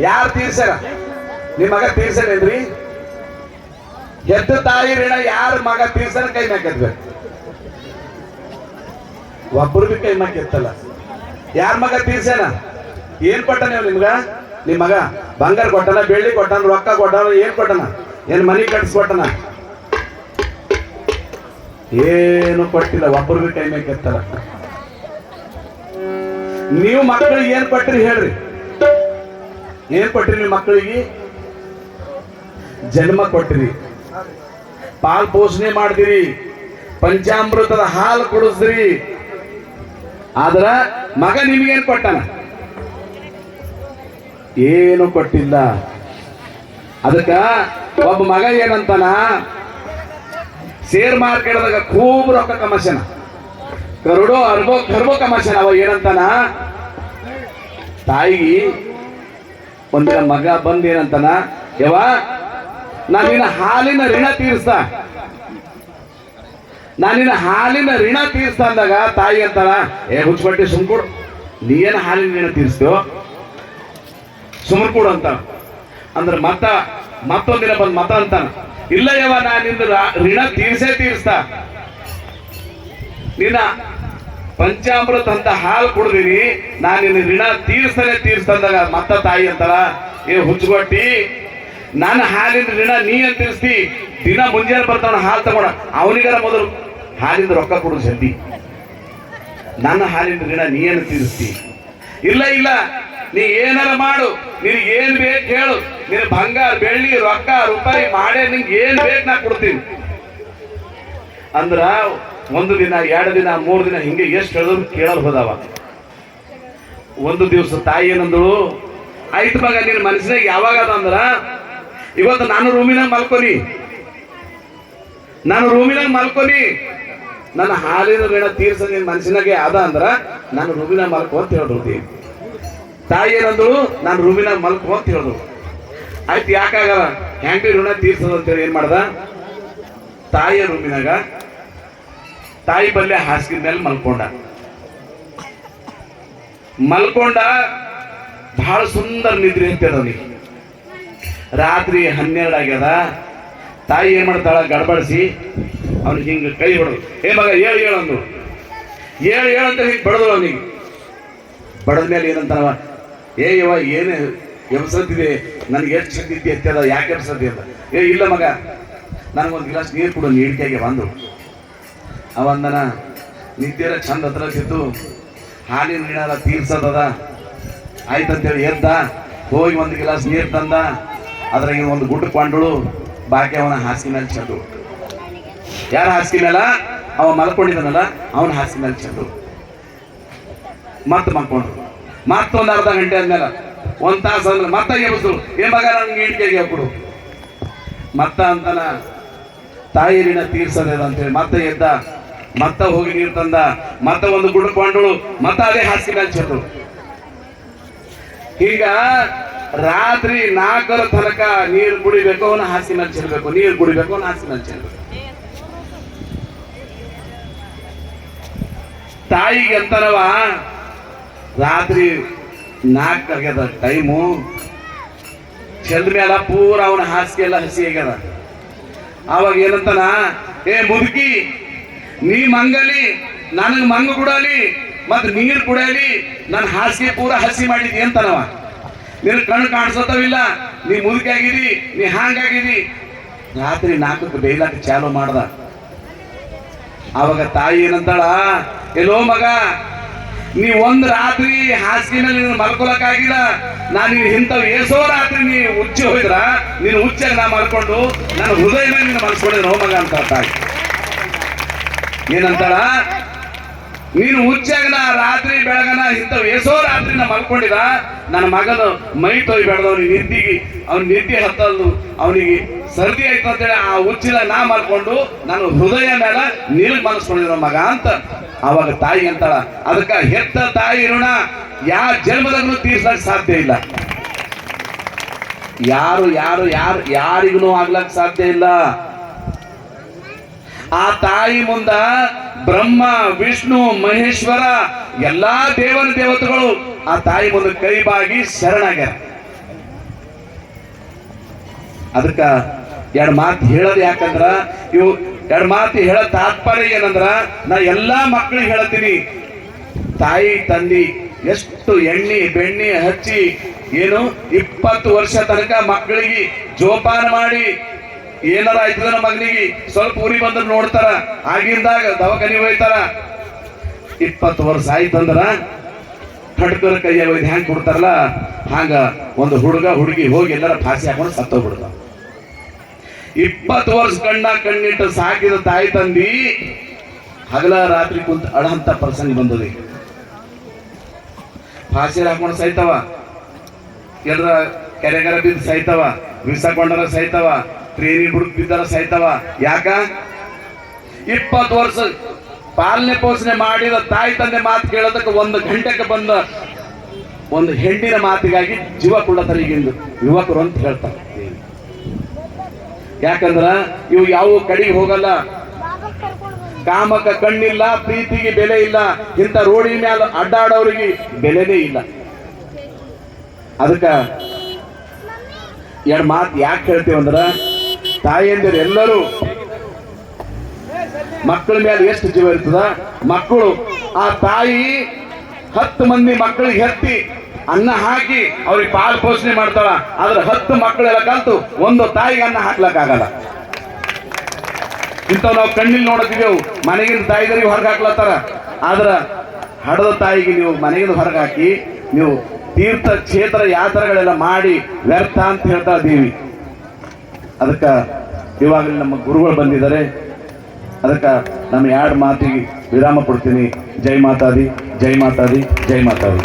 ಯಾರು ತೀರ್ಸ್ಯಾರ? ನಿಮ್ಮ ಮಗ ತೀರ್ಸೇನ್ರಿ? ಹೆತ್ತ ತಾಯಿ ಋಣ ಯಾರ ಮಗ ತೀರ್ಸನ ಕೈ ಮ್ಯಾಕೆತ್ಬೇಕು. ಒಬ್ಬರು ಬಿ ಕೈ ಮ್ಯಾಕೆತ್ತಲ್ಲ. ಯಾರ ಮಗ ತೀರ್ಸೇನ? ಏನ್ ಕೊಟ್ಟನ ನೀವು ನಿಮ್ಗ? ನಿಮ್ ಮಗ ಬಂಗಾರ ಕೊಟ್ಟನ, ಬೆಳ್ಳಿ ಕೊಟ್ಟನ, ರೊಕ್ಕ ಕೊಟ್ಟನ, ಏನ್ ಕೊಟ್ಟನ? ಏನ್ ಮನಿ ಕಟ್ಸ್ಕೊಟ್ಟನ? ಏನು ಕೊಟ್ಟಿಲ್ಲ. ಒಬ್ಬರು ಬಿ ಕೈ ಮ್ಯಾಕೆತ್ತಲ್ಲ. ನೀವು ಮಕ್ಕಳಿಗೆ ಏನ್ ಕೊಟ್ರಿ ಹೇಳ್ರಿ? ಏನ್ ಕೊಟ್ರಿ ನೀವು ಮಕ್ಕಳಿಗೆ? ಜನ್ಮ ಕೊಟ್ಟಿರಿ, ಪಾಲ್ ಪೋಷಣೆ ಮಾಡಿದಿರಿ, ಪಂಚಾಮೃತದ ಹಾಲು ಕುಡಿಸ್ರಿ. ಆದ್ರ ಮಗ ನಿಮಗೇನ್ ಕೊಟ್ಟನ? ಏನು ಕೊಟ್ಟಿಲ್ಲ. ಅದಕ್ಕ ಒಬ್ಬ ಮಗ ಏನಂತಾನ, ಶೇರ್ ಮಾರ್ಕೆಟ್ದಾಗ ಖೂಬ್ ರೊಕ್ಕ ಕಮರ್ಷನ್, ಕರೋಡೋ ಅರ್ಬೋ ಖರ್ಬೋ ಕಮರ್ಷನ್. ಅವ ಏನಂತಾನ, ತಾಯಿಗೆ ಒಂದಿನ ಮಗ ಬಂದ್ ಏನಂತಾನ, ಯವ ನಾನಿನ ಹಾಲಿನ ಋಣ ತೀರ್ಸ್ತ, ನಾನಿನ ಹಾಲಿನ ಋಣ ತೀರ್ಸ್ತ ಅಂದಾಗ ತಾಯಿ ಅಂತಾನ, ಹುಚ್ಚಬಟ್ಟಿ ಸುಮ್ಕೊಡು, ನೀ ಏನ ಹಾಲಿನ ಋಣ ತೀರ್ಸ್ತೇವ, ಸುಮ್ಕೊಡು ಅಂತ. ಅಂದ್ರೆ ಮತ್ತೊಂದಿನ ಬಂದ್ ಮತ ಅಂತಾನ, ಇಲ್ಲ ಯವ ನಾ ನಿಂದ ಋಣ ತೀರ್ಸ್ತ, ನಿನ್ನ ಪಂಚಾಮೃತ ಅಂತ ಹಾಲು ಕುಡ್ದಿರಿ, ನಾನು ನಿನ್ನ ಋಣ ತೀರ್ಸ್ತಂದಾಗ ಮತ್ತ ತಾಯಿ ಅಂತಾರ, ಹುಚ್ಚುಗೊಟ್ಟಿ ನನ್ನ ಹಾಲಿನ ಋಣ ನೀ ಅಂತ ತೀರ್ಸ್ತಿ, ದಿನ ಮುಂಜಾನೆ ಬರ್ತಾವ ಹಾಲು ತಗೊಂಡ ಅವನಿಗಾರ ಮೊದಲು ಹಾಲಿಂದ ರೊಕ್ಕ ಕೊಡು ಸದ್ದಿ, ನನ್ನ ಹಾಲಿನ ಋಣ ನೀ ಏನು ತೀರಿಸ್ತಿ? ಇಲ್ಲ ಇಲ್ಲ, ನೀ ಏನಾರ ಮಾಡು, ನಿನಗೆ ಏನ್ ಬೇಕು ಹೇಳು, ನೀನು ಬಂಗಾರ ಬೆಳ್ಳಿ ರೊಕ್ಕ ರೂಪಾಯಿ ಮಾಡೇ ನಿಂಗೆ ಏನ್ ಬೇಕು ನಾ ಕೊಡ್ತೀನಿ ಅಂದ್ರ, ಒಂದು ದಿನ 2 ದಿನ 3 ದಿನ ಹಿಂಗೆ ಎಷ್ಟು ಹೇಳಿದ್ರು ಕೇಳಲ್ ಹೋದವ. ಒಂದು ದಿವಸ ತಾಯಿ ಏನಂದಳು, ಆಯ್ತು ಮಗ ನಿನ್ನ ಮನಸ್ಸಿನಾಗ ಯಾವಾಗ ಅದ ಅಂದ್ರ, ಇವತ್ತು ನಾನು ರೂಮಿನಾಗ ಮಲ್ಕೊನಿ, ನನ್ನ ಹಾಲಿನ ಋಣ ತೀರ್ಸ ನಿನ್ ಮನಸ್ಸಿನಾಗೆ ಅದ ಅಂದ್ರ ನಾನು ರೂಮಿನಾಗ ಮಲ್ಕೋ ಅಂತ ಹೇಳಿದ್ರು. ತಾಯಿ ಏನಂದಳು, ನಾನು ರೂಮಿನಾಗ ಮಲ್ಕೋ ಅಂತ ಹೇಳಿದ್ರು. ಆಯ್ತು ಯಾಕಾಗಲ್ಲ, ಹೆಂಗೆ ಋಣ ತೀರ್ಸದ ಅಂತೇಳಿ ಏನ್ ಮಾಡ್ದ, ತಾಯಿಯ ರೂಮಿನಾಗ ತಾಯಿ ಬಲ್ಲೆ ಹಾಸಿಗೆ ಮೇಲೆ ಮಲ್ಕೊಂಡ ಬಹಳ ಸುಂದರ ನಿದ್ರೆ ಹತ್ತದ ಅವನಿಗೆ. ರಾತ್ರಿ 12 ಆಗ್ಯದ. ತಾಯಿ ಏನ್ ಮಾಡ್ತಾಳ, ಗಡಬಡಿಸಿ ಅವ್ನಿಗೆ ಹಿಂಗ ಕೈ ಹೊಡೆದು, ಮಗ ಹೇಳು ಅಂದ್ರು, ಹೇಳು ಅಂತ ಹಿಂಗೆ ಬಡದ್ರು ಅವನಿಗೆ. ಬಡದ ಮೇಲೆ ಏನಂತಾವ, ಯವ್ವ ಏನು ಎಬ್ಸತ್ತಿದೆ, ನನಗೆ ಎಷ್ಟು ಶಕ್ತಿ ಎತ್ತದ, ಯಾಕೆ ಎಬ್ಸತ್ತಿ ಅಂತ. ಇಲ್ಲ ಮಗ ನನಗೊಂದು ಗ್ಲಾಸ್ ನೀರು ಕೊಡು, ನೀಡಿಕೆಗೆ ಬಂದು ಅವಂದನ ನಿದ್ದೆರ ಚಂದ ಹತ್ರ ತಿದ್ದು ಹಾಲಿನ ಋಣ ತೀರ್ಸದ ಆಯ್ತಂತೇಳಿ ಎದ್ದ, ಹೋಗಿ 1 ಗ್ಲಾಸ್ ನೀರು ತಂದ, ಅದ್ರಾಗ ಒಂದು ಗುಡ್ಡ ಕೊಂಡಳು, ಬಾಕಿ ಅವನ ಹಾಸಿಗೆ ಮೇಲೆ ಚೆಂದು. ಯಾರ ಹಾಸಿಗೆ ಮೇಲ? ಅವ ಮಲ್ಕೊಂಡಿದ್ದಾನಲ್ಲ ಅವನ ಹಾಸಿಗೆ ಮೇಲೆ ಚೆಂದು. ಮತ್ತೆ ಮಲ್ಕೊಂಡ್ರು. ಮತ್ತೊಂದು ಅರ್ಧ ಗಂಟೆ ಆದ್ಮೇಲೆ 1 ತಾಸು ಅಂದ್ರೆ ಮತ್ತೆ ಎಬ್ಸರು, ಮಗ ನಂಗೆ ನೀಡಿಕೆಗೆ ಕೊಡು ಮತ್ತ ಅಂತಾನ, ತಾಯಿ ಋಣ ತೀರ್ಸದ ಅಂತೇಳಿ ಮತ್ತೆ ಎದ್ದ, ಮತ್ತ ಹೋಗಿ ನೀರು ತಂದ, ಮತ್ತ ಒಂದು ಗುಡ್ಡ ಕೊಂಡಳು, ಮತ್ತ ಅದೇ ಹಾಸಿಗೆ ಮೇಲೆ ಚೆಂದು. ಈಗ ರಾತ್ರಿ 4 ತನಕ ನೀರು ಕುಡಿಬೇಕು, ಅವನ ಹಾಸಿಗೆ ಮೇಲೆ ಚೆಲ್ಲಬೇಕು, ನೀರು ಕುಡಿಬೇಕು, ಅವನ ಹಾಸಿಗೆ ಮೇಲೆ ಚೆಲ್ಲಬೇಕು. ತಾಯಿಗೆ ಅಂತಾರವ, ರಾತ್ರಿ 4 ಆಗ್ಯದ ಟೈಮು, ಚೆಲ್ದ ಮೇಲ ಪೂರ ಅವನ ಹಾಸಿಗೆ ಎಲ್ಲ ಹಸಿ ಆಗ್ಯದ. ಅವಾಗ ಏನಂತಾನ, ಮುದುಕಿ ನೀ ಮಂಗಲಿ, ನನಗೆ ಮಂಗ ಕುಡಲಿ, ಮತ್ತೆ ನೀರು ಕುಡಿಯಲಿ, ನನ್ನ ಹಾಸಿಗೆ ಪೂರ ಹಸಿ ಮಾಡಿದಿ ಅಂತನವ. ನಿನ್ನ ಕಣ್ಣು ಕಾಣಿಸೋತವಿಲ್ಲ, ನೀ ಮುದುಕಿ ಆಗಿದಿ, ನೀ ಹಾಂಗಾಗಿದಿ. ರಾತ್ರಿ 4ಕ್ಕೆ ಬೇಯ್ಲಾಕ ಚಾಲು ಮಾಡ್ದ. ಅವಾಗ ತಾಯಿ ಏನಂತಾಳ, ಎಲ್ಲೋ ಮಗ, ನೀ ಒಂದು ರಾತ್ರಿ ಹಾಸಿಗೆ ಮೇಲೆ ನೀನು ಮಲ್ಕೊಳಕ್ಕಾಗಿಲ್ಲ, ನಾನು ಇಂಥವು ಏಸೋ ರಾತ್ರಿ ನೀ ಉಚ್ಚಿ ಹೋಯ್ದ್ರ ನೀನು ಉಚ್ಚಾಗ ನಾ ಮಲ್ಕೊಂಡು ನನ್ನ ಹೃದಯ ಮೇಲೆ ನೀನು ಮಲ್ಸ್ಕೊಂಡಿದ್ರು ಮಗ ಅಂತ ತಾಯಿ. ಏನಂತಾಳ, ನೀನು ಉಚ್ಚಾಗ ನಾ ರಾತ್ರಿ ಬೆಳಗನ ಇಂಥವು ಏಸೋ ರಾತ್ರಿ ನಾ ಮಲ್ಕೊಂಡಿದ, ನನ್ನ ಮಗನ ಮೈ ತೊಯ್ ಬೆಳೆದವನಿಗೆ ನಿದ್ದಿಗೆ, ಅವ್ನ ನಿದ್ದೆ ಹತ್ತಲ್ದು, ಅವನಿಗೆ ಸರ್ದಿ ಆಯ್ತು ಅಂತೇಳಿ ಆ ಉಚ್ಚಿನ ನಾ ಮಲ್ಕೊಂಡು ನನ್ನ ಹೃದಯ ಮೇಲೆ ನೀರು ಮಲ್ಸ್ಕೊಂಡಿರೋ ಮಗ ಅಂತ ಅವಾಗ ತಾಯಿ ಅಂತಾಳ. ಅದಕ್ಕ ಹೆತ್ತ ತಾಯಿ ಋಣ ಯಾವ ಜನ್ಮದಾಗೂ ತೀರ್ಸಕ್ ಸಾಧ್ಯ ಇಲ್ಲ, ಯಾರಿಗೂ ಆಗ್ಲಕ್ ಸಾಧ್ಯ ಇಲ್ಲ. ಆ ತಾಯಿ ಮುಂದ ಬ್ರಹ್ಮ ವಿಷ್ಣು ಮಹೇಶ್ವರ ಎಲ್ಲಾ ದೇವತೆಗಳು ಆ ತಾಯಿ ಮುಂದೆ ಕೈ ಬಾಗಿ ಶರಣಾಗ್ಯಾರ. ಅದಕ್ಕ ಎರಡು ಮಾತು ಹೇಳೋದು ಯಾಕಂದ್ರ ಇವು ಎರಡು ಮಾತು ಹೇಳೋ ತಾತ್ಪರ್ಯ ಏನಂದ್ರ ನಾ ಎಲ್ಲಾ ಮಕ್ಕಳಿಗೆ ಹೇಳ್ತೀನಿ, ತಾಯಿ ತಂದಿ ಎಷ್ಟು ಎಣ್ಣೆ ಬೆಣ್ಣೆ ಹಚ್ಚಿ ಏನು 20 ವರ್ಷ ತನಕ ಮಕ್ಕಳಿಗೆ ಜೋಪಾನ ಮಾಡಿ ಏನಾರ ಆಯ್ತದ ಮಗನಿಗೆ ಸ್ವಲ್ಪ ಉರಿ ಬಂದ್ರೆ ನೋಡ್ತಾರ, ಆಗಿಂದಾಗ ದವಾಖಾನೆ ಹೋಯ್ತಾರ. 20 ವರ್ಷ ಆಯ್ತಂದ್ರ ಖಡ್ಕರ ಕೈಯಾಗ ಒಯ್ದು ಹೆಂಗ್ ಕೊಡ್ತಾರಲ್ಲ ಹಂಗ ಒಂದು ಹುಡುಗ ಹುಡುಗಿ ಹೋಗಿ ಎಲ್ಲರ ಫಾಸಿ ಹಾಕೊಂಡು ಸತ್ತೋಗ್ಬಿಡ್ದ. 20 ವರ್ಷ ಕಣ್ಣಿಟ್ಟು ಸಾಕಿದ ತಾಯಿ ತಂದಿ ಹಗಲ ರಾತ್ರಿ ಕುಂತ ಅಳಂತ ಪ್ರಸಂಗ ಬಂದದಿ. ಫಾಸಿ ಹಾಕೊಂಡು ಸೈತವ, ಎಲ್ಲರ ಕೆರೆಗರ ಬಿದ್ದು ಸೈತವ, ವಿಸಕೊಂಡರ ಸೈತವ, ಟ್ರೇನಿ ಹುಡುಕ್ ಬಿದ್ದರ ಸೈತವ. ಯಾಕ? 20 ವರ್ಷ ಪಾಲನೆ ಪೋಷಣೆ ಮಾಡಿದ ತಾಯಿ ತಂದೆ ಮಾತು ಕೇಳೋದಕ್ಕೆ 1 ಗಂಟೆಗೆ ಬಂದ ಒಂದು ಹೆಣ್ಣಿನ ಮಾತಿಗಾಗಿ ಜೀವ ಕೊಡತಾರೆ ಈಗಿಂದು ಯುವಕರು ಅಂತ ಹೇಳ್ತಾರೆ. ಯಾಕಂದ್ರ ಇವು ಯಾವ ಕಡೆಗೆ ಹೋಗಲ್ಲ, ಕಾಮಕ್ಕೆ ಕಣ್ಣಿಲ್ಲ, ಪ್ರೀತಿಗೆ ಬೆಲೆ ಇಲ್ಲ, ಇಂಥ ರೋಡಿ ಮ್ಯಾಲ ಅಡ್ಡಾಡೋರಿಗೆ ಬೆಲೆನೇ ಇಲ್ಲ. ಅದಕ್ಕ ಎರಡು ಮಾತು ಯಾಕೆ ಹೇಳ್ತೀವಂದ್ರ ತಾಯಿಯಂದಿರು ಎಲ್ಲರೂ ಮಕ್ಕಳ ಮೇಲೆ ಎಷ್ಟು ಜೀವ ಇರ್ತದ. ಮಕ್ಕಳು ಆ ತಾಯಿ 10 ಮಂದಿ ಮಕ್ಕಳಿಗೆ ಹೆತ್ತಿ ಅನ್ನ ಹಾಕಿ ಅವ್ರಿಗೆ ಪಾಲು ಪೋಷಣೆ ಮಾಡ್ತಾಳ. ಆದ್ರೆ 10 ಮಕ್ಕಳೆಲ್ಲ ಕಲ್ತು ಒಂದು ತಾಯಿಗೆ ಅನ್ನ ಹಾಕ್ಲಕ್ಕಾಗಲ್ಲ. ಇಂಥವ್ ನಾವು ಕಣ್ಣಿಲ್ ನೋಡತ್ತಿದ್ದೆವು, ಮನೆಗಿನ ತಾಯಿಗಳಿಗೆ ಹೊರಗೆ ಹಾಕ್ಲತ್ತಾರ. ಆದ್ರ ಹಡದ ತಾಯಿಗೆ ನೀವು ಮನೆಗಿನ ಹೊರಗೆ ಹಾಕಿ ನೀವು ತೀರ್ಥ ಕ್ಷೇತ್ರ ಯಾತ್ರೆಗಳೆಲ್ಲ ಮಾಡಿ ವ್ಯರ್ಥ ಅಂತ ಹೇಳ್ತಾ ದೇವಿ. ಅದಕ್ಕ ಇವಾಗಲೇ ನಮ್ಮ ಗುರುಗಳು ಬಂದಿದ್ದಾರೆ. ಅದಕ್ಕೆ ನಮ್ಮ 2 ಮಾತಿಗೆ ವಿರಾಮ ಕೊಡ್ತೀನಿ. ಜೈ ಮಾತಾದಿ, ಜೈ ಮಾತಾದಿ, ಜೈ ಮಾತಾದಿ.